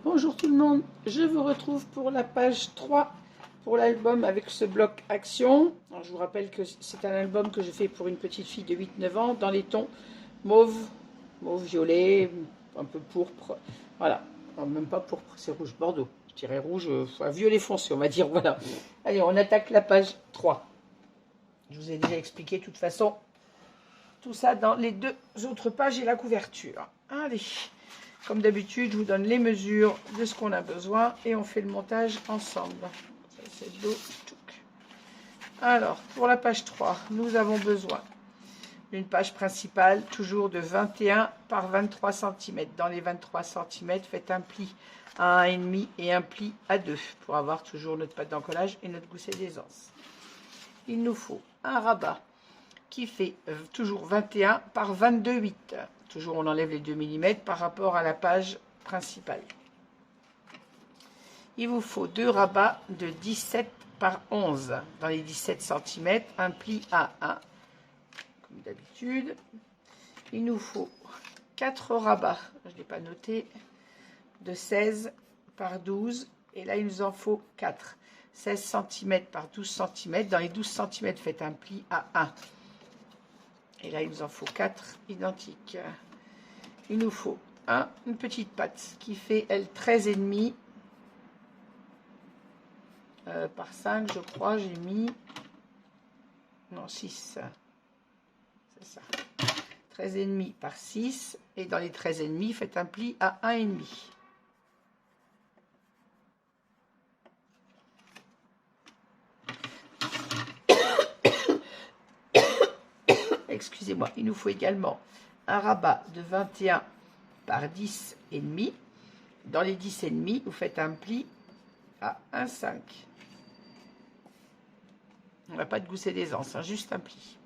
Bonjour tout le monde, je vous retrouve pour la page 3 pour l'album avec ce bloc action. Alors, je vous rappelle que c'est un album que je fais pour une petite fille de 8-9 ans dans les tons mauve, mauve violet, un peu pourpre, voilà. Alors, même pas pourpre, c'est rouge bordeaux, je dirais rouge, violet foncé on va dire, voilà. Allez, on attaque la page 3. Je vous ai déjà expliqué de toute façon tout ça dans les deux autres pages et la couverture. Allez, comme d'habitude, je vous donne les mesures de ce qu'on a besoin et on fait le montage ensemble. Ça, c'est l'eau. Alors, pour la page 3, nous avons besoin d'une page principale, toujours de 21 par 23 cm. Dans les 23 cm, faites un pli à 1,5 et un pli à 2 pour avoir toujours notre pâte d'encollage et notre gousset d'aisance. Il nous faut un rabat qui fait toujours 21 par 22,8. Toujours on enlève les 2 mm par rapport à la page principale. Il vous faut deux rabats de 17 par 11. Dans les 17 cm, un pli à 1, comme d'habitude. Il nous faut 4 rabats, je ne l'ai pas noté, de 16 par 12. Et là, il nous en faut 4. 16 cm par 12 cm. Dans les 12 cm, faites un pli à 1. Et là, il nous en faut 4 identiques. Il nous faut une petite patte qui fait, elle, 13,5 par 5, je crois. J'ai mis... Non, 6. C'est ça. 13,5 par 6. Et dans les 13,5, faites un pli à 1,5. Excusez-moi, il nous faut également un rabat de 21 par 10,5. Dans les 10,5, vous faites un pli à 1,5. On n'a pas de gousset d'aisance, hein, juste un pli.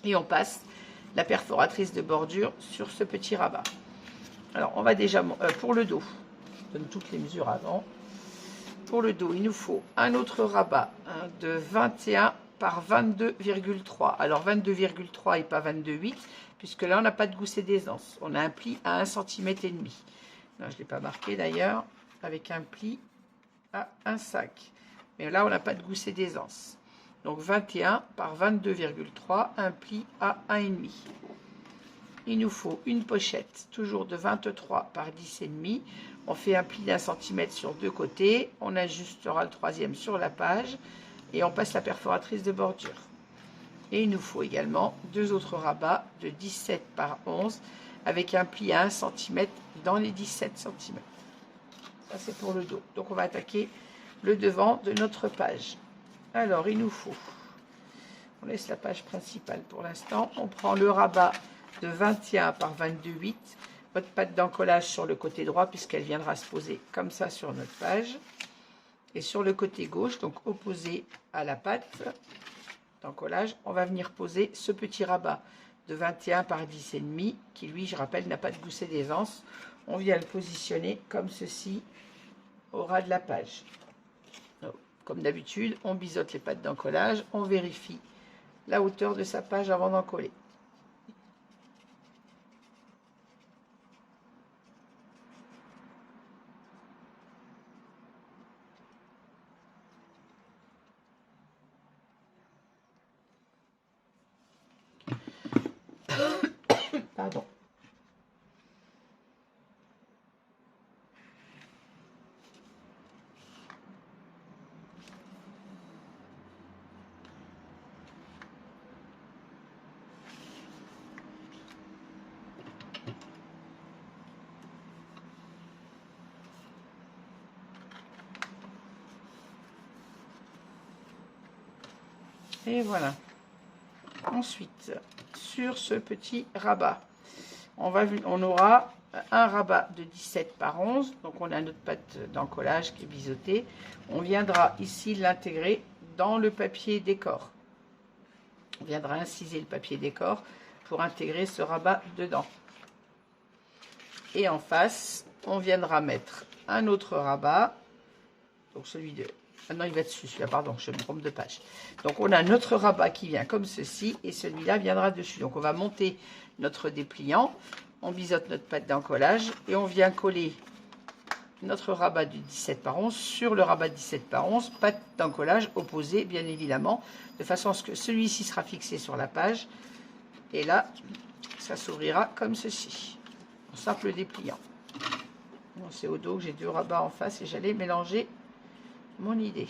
Et on passe la perforatrice de bordure sur ce petit rabat. Alors, on va déjà, pour le dos, je donne toutes les mesures avant. Pour le dos, il nous faut un autre rabat de 21 par 22,3. Alors 22,3 et pas 22,8, puisque là on n'a pas de gousset d'aisance. On a un pli à 1,5 cm. Non, je ne l'ai pas marqué d'ailleurs, avec un pli à 1,5. Mais là on n'a pas de gousset d'aisance. Donc 21 par 22,3, un pli à 1,5. Il nous faut une pochette, toujours de 23 par 10,5. On fait un pli d'1 cm sur deux côtés. On ajustera le troisième sur la page. Et on passe la perforatrice de bordure. Et il nous faut également deux autres rabats de 17 par 11 avec un pli à 1 cm dans les 17 cm. Ça, c'est pour le dos. Donc, on va attaquer le devant de notre page. Alors, il nous faut... On laisse la page principale pour l'instant. On prend le rabat de 21 par 22,8. Votre pâte d'encollage sur le côté droit puisqu'elle viendra se poser comme ça sur notre page. Et sur le côté gauche, donc opposé à la pâte d'encollage, on va venir poser ce petit rabat de 21 par 10,5 qui, lui, je rappelle, n'a pas de gousset d'aisance. On vient le positionner comme ceci au ras de la page. Donc, comme d'habitude, on biseaute les pattes d'encollage, on vérifie la hauteur de sa page avant d'encoller. Pardon. Et voilà. Ensuite, sur ce petit rabat, on aura un rabat de 17 par 11. Donc, on a notre pâte d'encollage qui est biseautée. On viendra ici l'intégrer dans le papier décor. On viendra inciser le papier décor pour intégrer ce rabat dedans. Et en face, on viendra mettre un autre rabat. Donc, celui de... Ah non, il va dessus, celui-là, pardon, je me trompe de page. Donc, on a notre rabat qui vient comme ceci, et celui-là viendra dessus. Donc, on va monter notre dépliant, on biseaute notre pâte d'encollage, et on vient coller notre rabat du 17 par 11 sur le rabat 17 par 11, patte d'encollage opposée bien évidemment, de façon à ce que celui-ci sera fixé sur la page. Et là, ça s'ouvrira comme ceci, en simple dépliant. Bon, c'est au dos que j'ai 2 rabats en face et j'allais mélanger mon idée.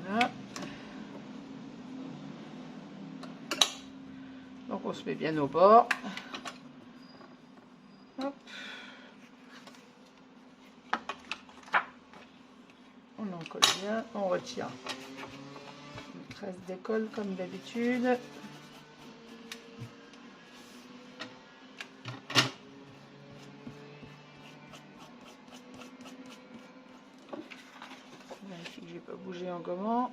Voilà. Donc on se met bien au bord. Hop. On encolle bien, on retire. Une trace d'école comme d'habitude. Vérifie que je n'ai pas bougé en gommant.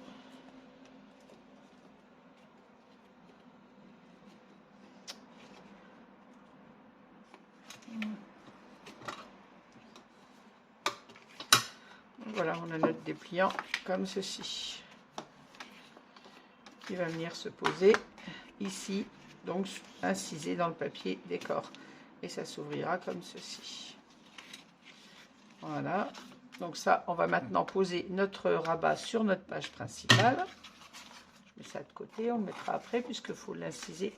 Voilà, on a notre dépliant comme ceci, qui va venir se poser ici, donc incisé dans le papier décor. Et ça s'ouvrira comme ceci. Voilà. Donc ça, on va maintenant poser notre rabat sur notre page principale. Je mets ça de côté, on le mettra après puisqu'il faut l'inciser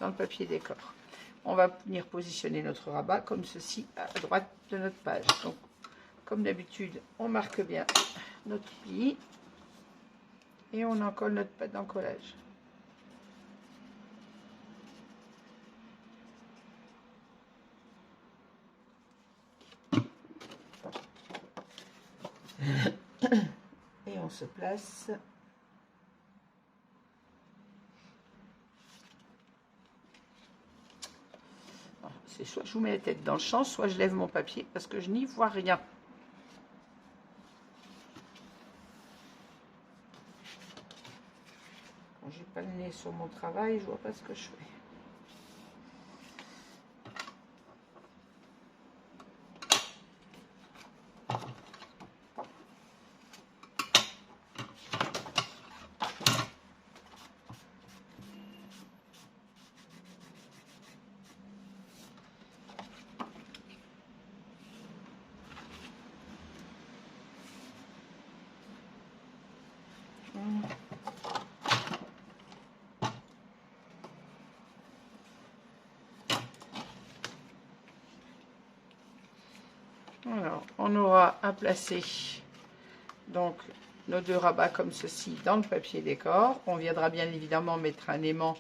dans le papier décor. On va venir positionner notre rabat comme ceci à droite de notre page. Donc, comme d'habitude, on marque bien notre pli et on encolle notre pâte d'encollage. Et on se place. C'est soit je vous mets la tête dans le champ, soit je lève mon papier parce que je n'y vois rien. Quand j'ai pas le nez sur mon travail, je vois pas ce que je fais. Alors, on aura à placer donc nos 2 rabats comme ceci dans le papier décor. On viendra bien évidemment mettre un aimant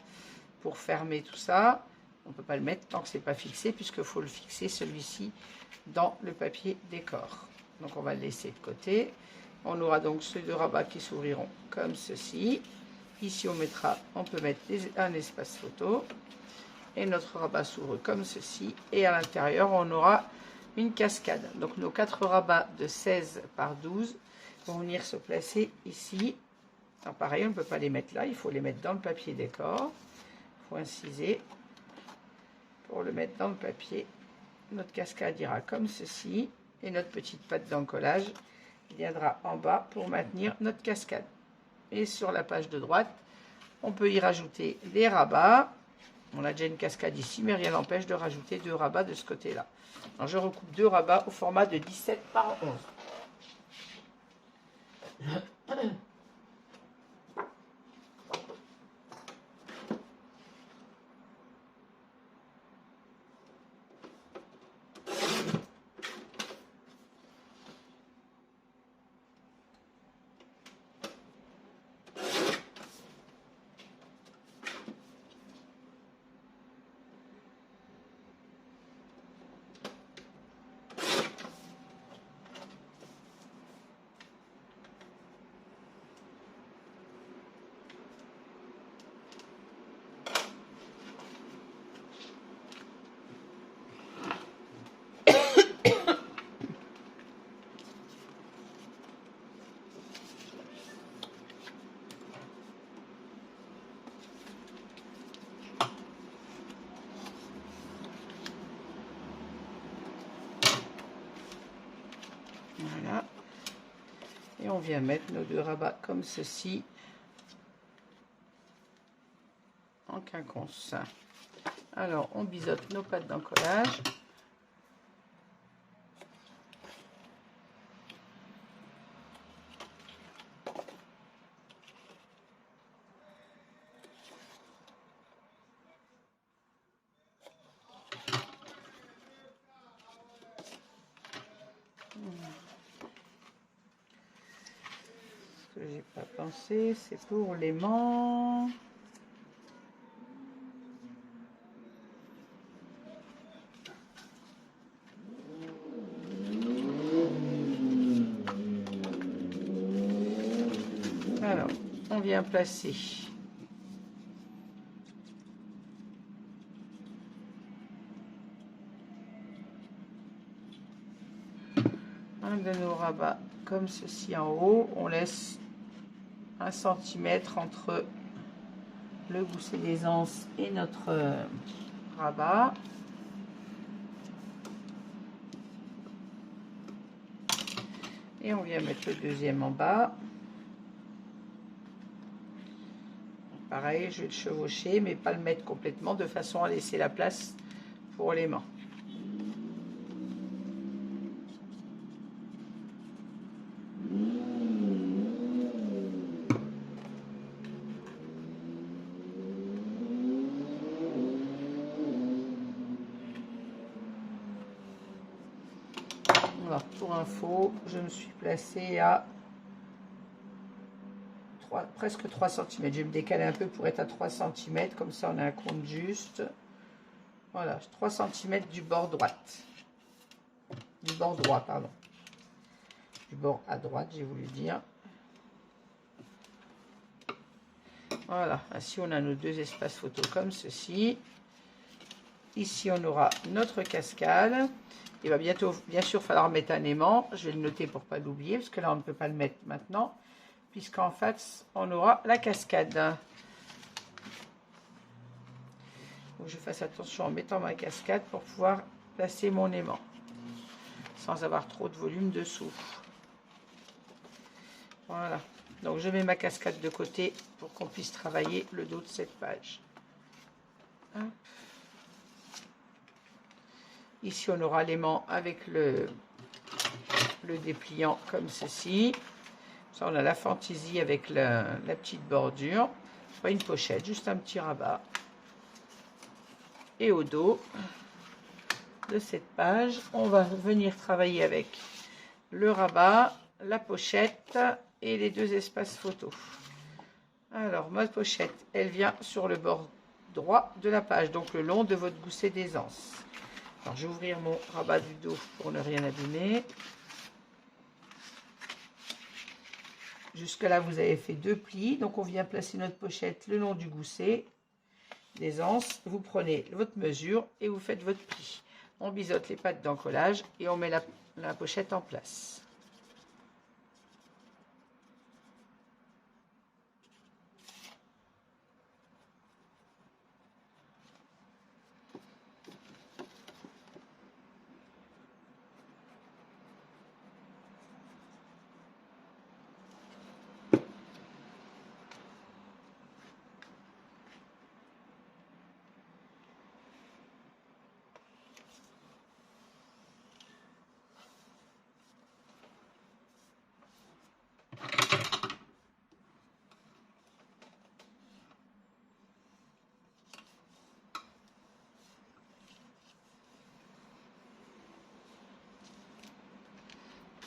pour fermer tout ça. On ne peut pas le mettre tant que c'est pas fixé puisqu'il faut le fixer celui-ci dans le papier décor. Donc on va le laisser de côté. On aura donc ces 2 rabats qui s'ouvriront comme ceci. Ici on peut mettre un espace photo. Et notre rabat s'ouvre comme ceci. Et à l'intérieur on aura une cascade. Donc nos 4 rabats de 16 par 12 vont venir se placer ici. Alors pareil, on ne peut pas les mettre là, il faut les mettre dans le papier décor. Il faut inciser pour le mettre dans le papier. Notre cascade ira comme ceci. Et notre petite patte d'encollage viendra en bas pour maintenir notre cascade. Et sur la page de droite, on peut y rajouter des rabats. On a déjà une cascade ici, mais rien n'empêche de rajouter 2 rabats de ce côté-là. Alors je recoupe 2 rabats au format de 17 par 11. on vient mettre nos deux rabats comme ceci en quinconce. Alors on biseaute nos pattes d'encollage. Ce que j'ai pas pensé, c'est pour l'aimant. Alors, on vient placer un de nos rabats comme ceci en haut. On laisse 1 cm entre le gousset d'aisance et notre rabat. Et on vient mettre le deuxième en bas. Pareil, je vais le chevaucher, mais pas le mettre complètement, de façon à laisser la place pour l'aimant. Alors, pour info, je me suis placée à presque 3 cm. Je vais me décaler un peu pour être à 3 cm, comme ça on a un compte juste. Voilà, 3 cm du bord droite. Du bord droit, pardon. Du bord à droite, j'ai voulu dire. Voilà, ainsi on a nos deux espaces photo comme ceci. Ici, on aura notre cascade. Il va bientôt, bien sûr, falloir mettre un aimant. Je vais le noter pour ne pas l'oublier, parce que là, on ne peut pas le mettre maintenant, puisqu'en fait, on aura la cascade. Il faut que je fasse attention en mettant ma cascade pour pouvoir placer mon aimant, sans avoir trop de volume dessous. Voilà. Donc, je mets ma cascade de côté pour qu'on puisse travailler le dos de cette page. Hop. Ici, on aura l'aimant avec le dépliant comme ceci. Ça, on a la fantaisie avec la petite bordure. Pas une pochette, juste un petit rabat. Et au dos de cette page, on va venir travailler avec le rabat, la pochette et les deux espaces photo. Alors, ma pochette, elle vient sur le bord droit de la page, donc le long de votre gousset d'aisance. Alors, je vais ouvrir mon rabat du dos pour ne rien abîmer. Jusque là, vous avez fait 2 plis. Donc, on vient placer notre pochette le long du gousset d'aisance. Vous prenez votre mesure et vous faites votre pli. On biseaute les pattes d'encollage et on met la pochette en place.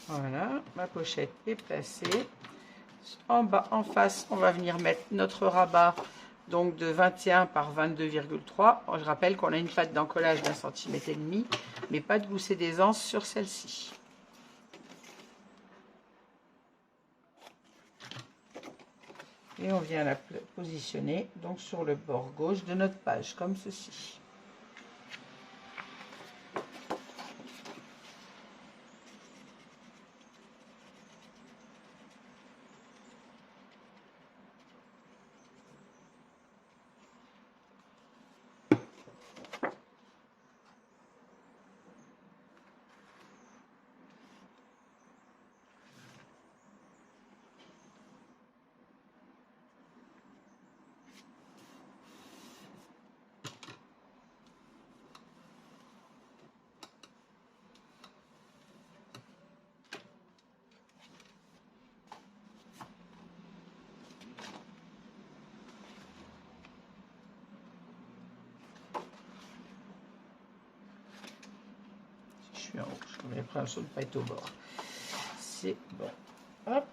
Voilà, ma pochette est placée. En bas, en face, on va venir mettre notre rabat donc de 21 par 22,3. Je rappelle qu'on a une patte d'encollage d'1,5 cm, mais pas de gousset d'aisance sur celle-ci. Et on vient la positionner donc sur le bord gauche de notre page, comme ceci. comme j'ai pris un saut de pas être au bord. C'est bon. Hop.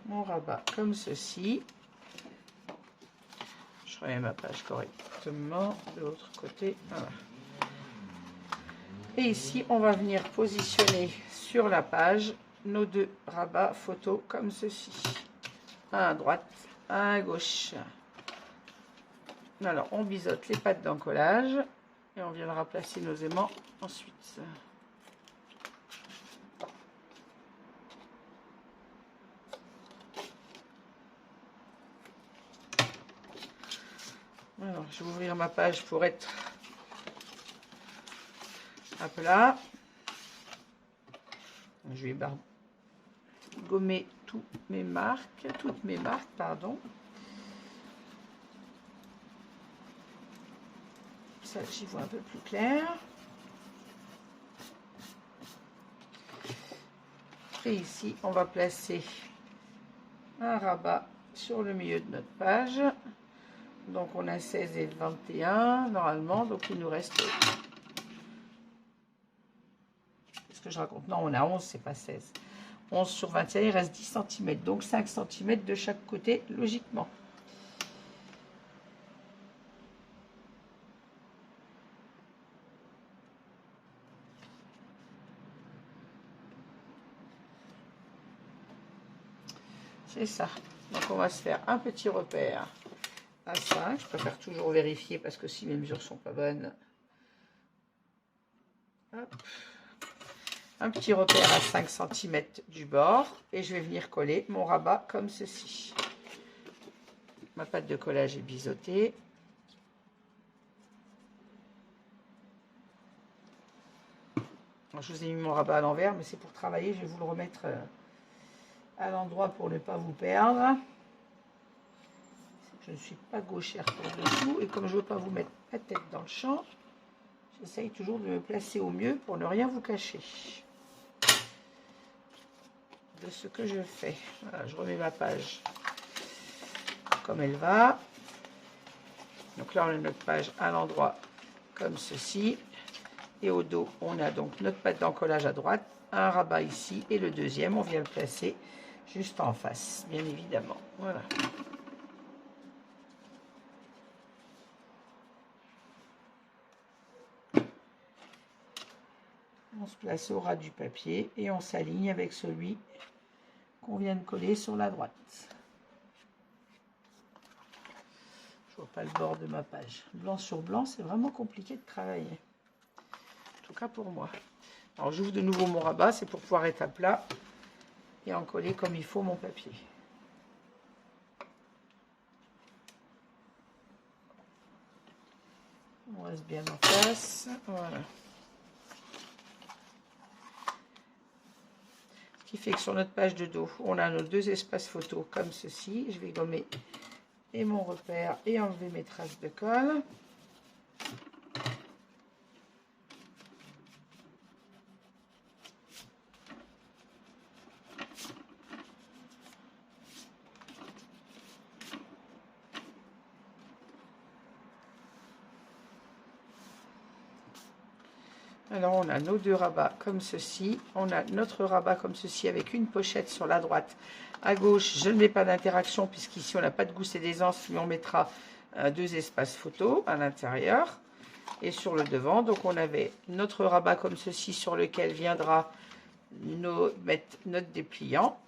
On rabat comme ceci. Je remets ma page correctement de l'autre côté. Voilà. Et ici, on va venir positionner sur la page nos deux rabats photos comme ceci. Un à droite, un à gauche. Alors, on biseaute les pattes d'encollage et on viendra placer nos aimants ensuite. Alors, je vais ouvrir ma page pour être à plat. Je vais gommer toutes mes marques, pardon. Ça, j'y vois un peu plus clair. Et ici, on va placer un rabat sur le milieu de notre page. Donc, on a 16 et 21 normalement. Donc, il nous reste... Qu'est-ce que je raconte? Non, on a 11, c'est pas 16. 11 sur 21, il reste 10 cm. Donc, 5 cm de chaque côté, logiquement. C'est ça. Donc, on va se faire un petit repère à 5. Je préfère toujours vérifier parce que si mes mesures sont pas bonnes. Hop. Un petit repère à 5 cm du bord. Et je vais venir coller mon rabat comme ceci. Ma pâte de collage est biseautée. Alors, je vous ai mis mon rabat à l'envers, mais c'est pour travailler. Je vais vous le remettre à l'endroit pour ne pas vous perdre. Je ne suis pas gauchère pour dessous et comme je ne veux pas vous mettre la tête dans le champ, j'essaye toujours de me placer au mieux pour ne rien vous cacher de ce que je fais. Voilà, je remets ma page comme elle va. Donc là, on a notre page à l'endroit comme ceci. Et au dos, on a donc notre pâte d'encollage à droite, un rabat ici et le deuxième, on vient le placer juste en face, bien évidemment. Voilà. On se place au ras du papier et on s'aligne avec celui qu'on vient de coller sur la droite. Je vois pas le bord de ma page. Blanc sur blanc, c'est vraiment compliqué de travailler. En tout cas pour moi. Alors j'ouvre de nouveau mon rabat, c'est pour pouvoir être à plat et en coller comme il faut mon papier. On reste bien en face. Voilà. Ce qui fait que sur notre page de dos, on a nos deux espaces photos comme ceci. Je vais gommer et mon repère et enlever mes traces de colle. Alors on a nos deux rabats comme ceci, on a notre rabat comme ceci avec une pochette sur la droite. À gauche, je ne mets pas d'interaction puisqu'ici on n'a pas de gousse et d'aisance, mais on mettra deux espaces photos à l'intérieur et sur le devant. Donc on avait notre rabat comme ceci sur lequel viendra mettre notre dépliant.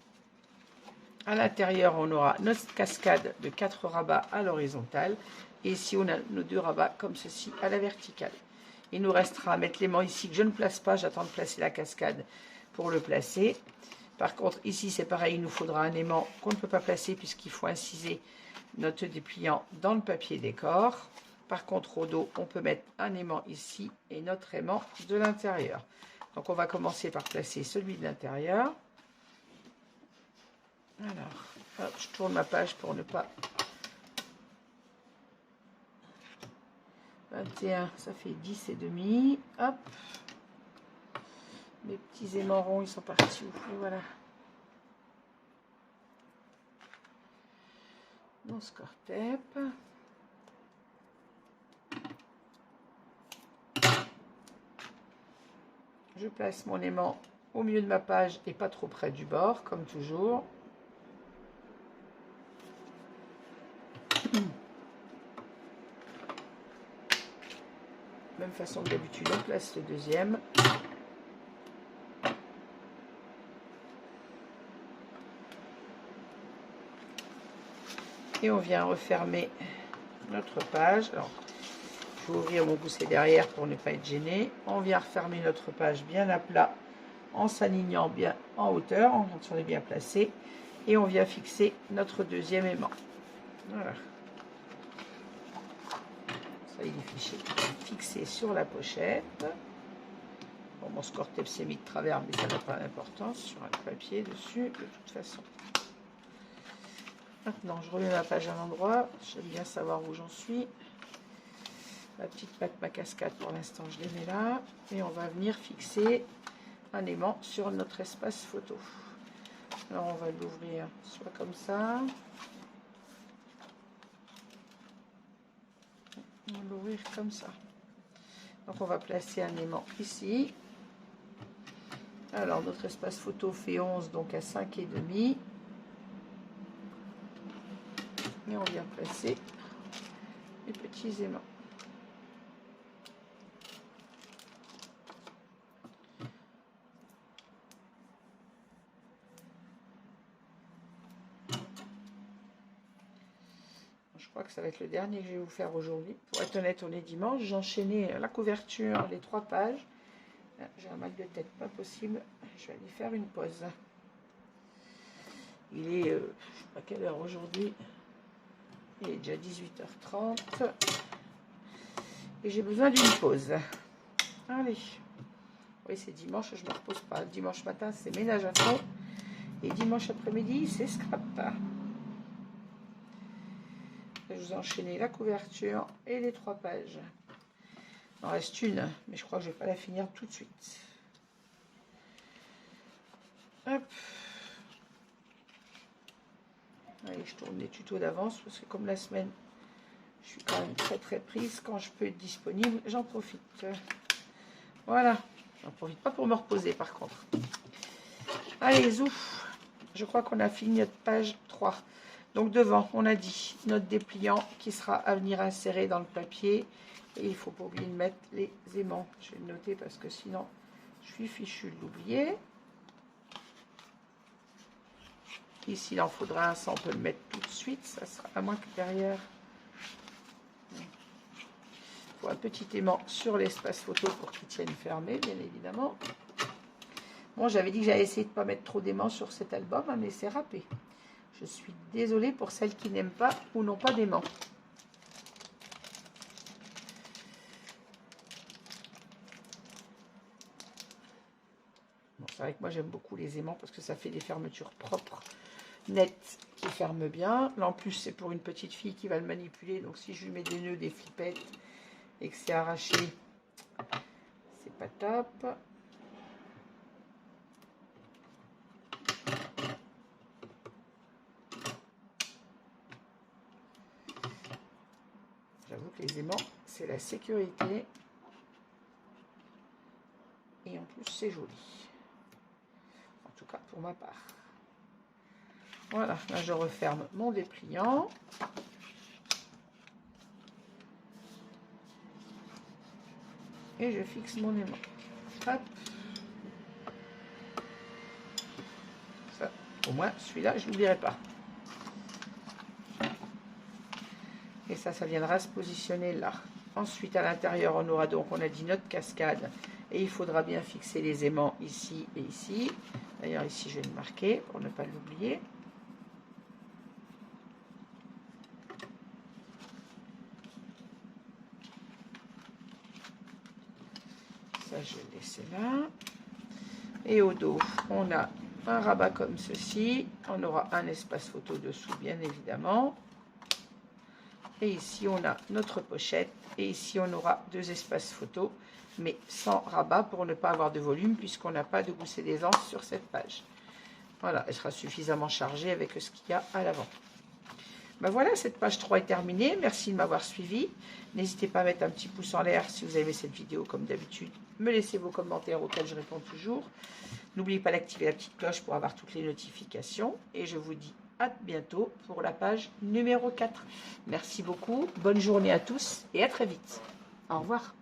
À l'intérieur, on aura notre cascade de 4 rabats à l'horizontale et ici on a nos deux rabats comme ceci à la verticale. Il nous restera à mettre l'aimant ici que je ne place pas. J'attends de placer la cascade pour le placer. Par contre, ici, c'est pareil. Il nous faudra un aimant qu'on ne peut pas placer puisqu'il faut inciser notre dépliant dans le papier décor. Par contre, au dos, on peut mettre un aimant ici et notre aimant de l'intérieur. Donc, on va commencer par placer celui de l'intérieur. Alors, hop, je tourne ma page pour ne pas... 21, ça fait 10 et demi. Hop. Mes petits aimants ronds, ils sont partis où? Voilà. Mon score tape. Je place mon aimant au milieu de ma page et pas trop près du bord, comme toujours. Même façon que d'habitude, on place le deuxième. Et on vient refermer notre page. Alors, je vais ouvrir mon gousset derrière pour ne pas être gêné. On vient refermer notre page bien à plat en s'alignant bien en hauteur, quand on est bien placé. Et on vient fixer notre deuxième aimant. Voilà. Ça, il est fixé sur la pochette. Bon, mon score-tape s'est mis de travers, mais ça n'a pas d'importance. Sur un papier dessus, de toute façon. Maintenant, je remets ma page à l'endroit. J'aime bien savoir où j'en suis. La petite patte, ma cascade, pour l'instant, je les mets là. Et on va venir fixer un aimant sur notre espace photo. Alors, on va l'ouvrir soit comme ça. On va l'ouvrir comme ça. Donc, on va placer un aimant ici. Alors, notre espace photo fait 11, donc à 5,5. Et on vient placer les petits aimants. Je crois que ça va être le dernier que je vais vous faire aujourd'hui. Pour être honnête, on est dimanche. J'ai enchaîné la couverture, les 3 pages. J'ai un mal de tête, pas possible. Je vais aller faire une pause. Il est, je ne sais pas quelle heure aujourd'hui. Il est déjà 18h30. Et j'ai besoin d'une pause. Allez. Oui, c'est dimanche, je ne me repose pas. Dimanche matin, c'est ménage à fond. Et dimanche après-midi, c'est scrap. Je vous ai enchaîné la couverture et les 3 pages. Il en reste une, mais je crois que je ne vais pas la finir tout de suite. Hop. Allez, je tourne les tutos d'avance parce que comme la semaine, je suis quand même très prise. Quand je peux être disponible, j'en profite. Voilà. J'en profite pas pour me reposer par contre. Allez, zouf. Je crois qu'on a fini notre page 3. Donc devant, on a dit notre dépliant qui sera à venir insérer dans le papier. Et il ne faut pas oublier de mettre les aimants. Je vais le noter parce que sinon, je suis fichu de l'oublier. Ici, il en faudra un, ça on peut le mettre tout de suite. Ça sera à moins que derrière. Il faut un petit aimant sur l'espace photo pour qu'il tienne fermé, bien évidemment. Bon, j'avais dit que j'allais essayer de ne pas mettre trop d'aimants sur cet album, hein, mais c'est râpé. Je suis désolée pour celles qui n'aiment pas ou n'ont pas d'aimant. Bon, c'est vrai que moi j'aime beaucoup les aimants parce que ça fait des fermetures propres, nettes, qui ferment bien. Là en plus c'est pour une petite fille qui va le manipuler, donc si je lui mets des nœuds, des flippettes et que c'est arraché, c'est pas top. J'avoue que les aimants, c'est la sécurité. Et en plus, c'est joli. En tout cas, pour ma part. Voilà, là, je referme mon dépliant. Et je fixe mon aimant. Hop. Ça, au moins, celui-là, je ne l'oublierai pas. Et ça viendra se positionner là. Ensuite, à l'intérieur, on aura donc, on a dit notre cascade. Et il faudra bien fixer les aimants ici et ici. D'ailleurs, ici, je vais le marquer pour ne pas l'oublier. Ça, je vais le laisser là. Et au dos, on a un rabat comme ceci. On aura un espace photo dessous, bien évidemment. Et ici, on a notre pochette. Et ici, on aura 2 espaces photos, mais sans rabat pour ne pas avoir de volume, puisqu'on n'a pas de gousset d'aisance sur cette page. Voilà, elle sera suffisamment chargée avec ce qu'il y a à l'avant. Ben voilà, cette page 3 est terminée. Merci de m'avoir suivi. N'hésitez pas à mettre un petit pouce en l'air si vous avez aimé cette vidéo comme d'habitude. Me laissez vos commentaires auxquels je réponds toujours. N'oubliez pas d'activer la petite cloche pour avoir toutes les notifications. Et je vous dis à bientôt pour la page numéro 4. Merci beaucoup. Bonne journée à tous et à très vite. Au revoir.